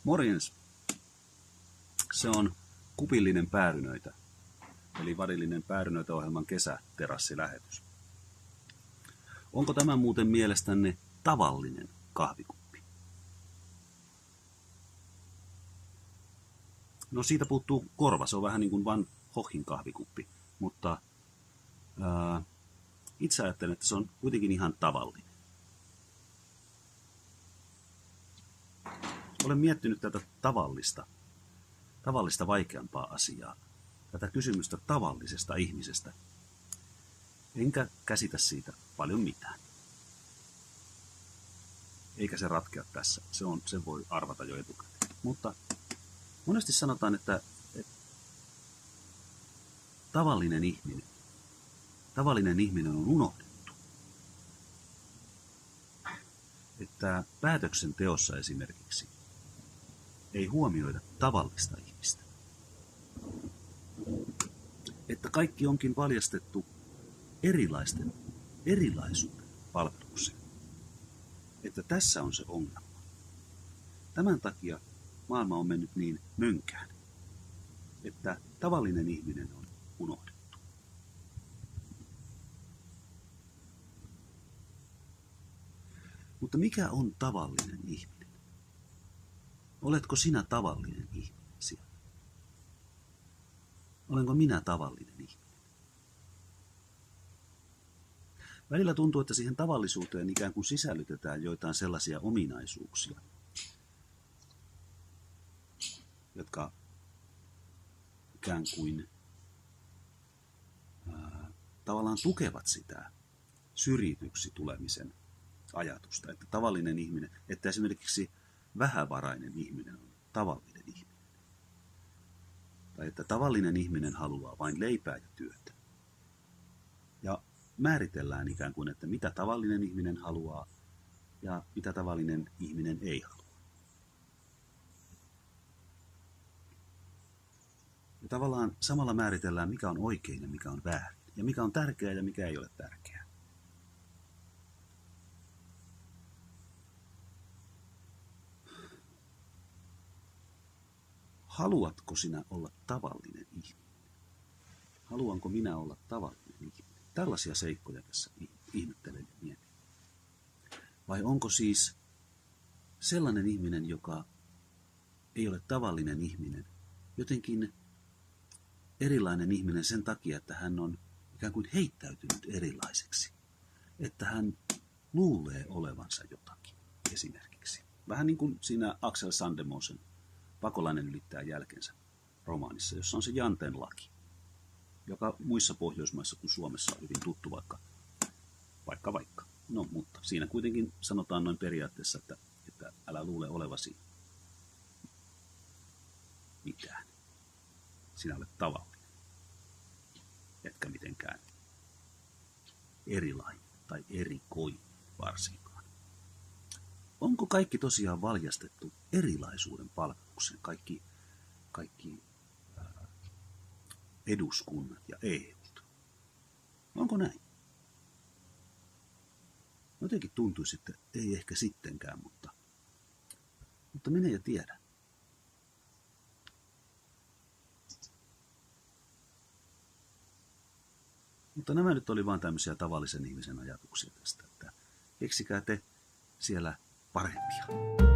Morjens. Se on Kupillinen päärynöitä, eli Vadillinen päärynöitä-ohjelman kesäterassilähetys. Onko tämä muuten mielestänne tavallinen kahvikuppi? No siitä puuttuu korva, se on vähän niin kuin Van Goghin kahvikuppi, mutta itse ajattelen, että se on kuitenkin ihan tavallinen. Olen miettinyt tätä tavallista vaikeampaa asiaa, tätä kysymystä tavallisesta ihmisestä, enkä käsitä siitä paljon mitään. Eikä se ratkea tässä, sen voi arvata jo etukäteen. Mutta monesti sanotaan, että tavallinen ihminen on unohdettu. Että päätöksenteossa esimerkiksi ei huomioida tavallista ihmistä. Että kaikki onkin valjastettu erilaisuuden palvelukseen. Että tässä on se ongelma. Tämän takia maailma on mennyt niin mönkään, että tavallinen ihminen on unohdettu. Mutta mikä on tavallinen ihminen? Oletko sinä tavallinen ihminen siellä? Olenko minä tavallinen ihminen? Välillä tuntuu, että siihen tavallisuuteen ikään kuin sisällytetään joitain sellaisia ominaisuuksia, jotka ikään kuin tavallaan tukevat sitä syrjityksi tulemisen ajatusta, että tavallinen ihminen, että esimerkiksi vähävarainen ihminen on tavallinen ihminen. Tai että tavallinen ihminen haluaa vain leipää ja työtä. Ja määritellään ikään kuin, että mitä tavallinen ihminen haluaa ja mitä tavallinen ihminen ei halua. Ja tavallaan samalla määritellään, mikä on oikein ja mikä on väärin. Ja mikä on tärkeää ja mikä ei ole tärkeää. Haluatko sinä olla tavallinen ihminen? Haluanko minä olla tavallinen ihminen? Tällaisia seikkoja tässä ihmettelen ja mietin. Vai onko siis sellainen ihminen, joka ei ole tavallinen ihminen, jotenkin erilainen ihminen sen takia, että hän on ikään kuin heittäytynyt erilaiseksi. Että hän luulee olevansa jotakin esimerkiksi. Vähän niin kuin siinä Axel Sandemosen Pakolainen ylittää jälkensä romaanissa, jossa on se Janten laki, joka muissa Pohjoismaissa kuin Suomessa on hyvin tuttu vaikka. No, mutta siinä kuitenkin sanotaan noin periaatteessa, että älä luule olevasi mitään. Sinä olet tavallinen, etkä mitenkään erilainen tai erikoinen varsinkaan. Onko kaikki tosiaan valjastettu erilaisuuden palvelukseen? Kaikki eduskunnat ja EUt. Onko näin? Jotenkin tuntuisi, että ei ehkä sittenkään, mutta minä ja tiedä. Mutta nämä nyt oli vain tämmöisiä tavallisen ihmisen ajatuksia tästä, että keksikää te siellä parempia.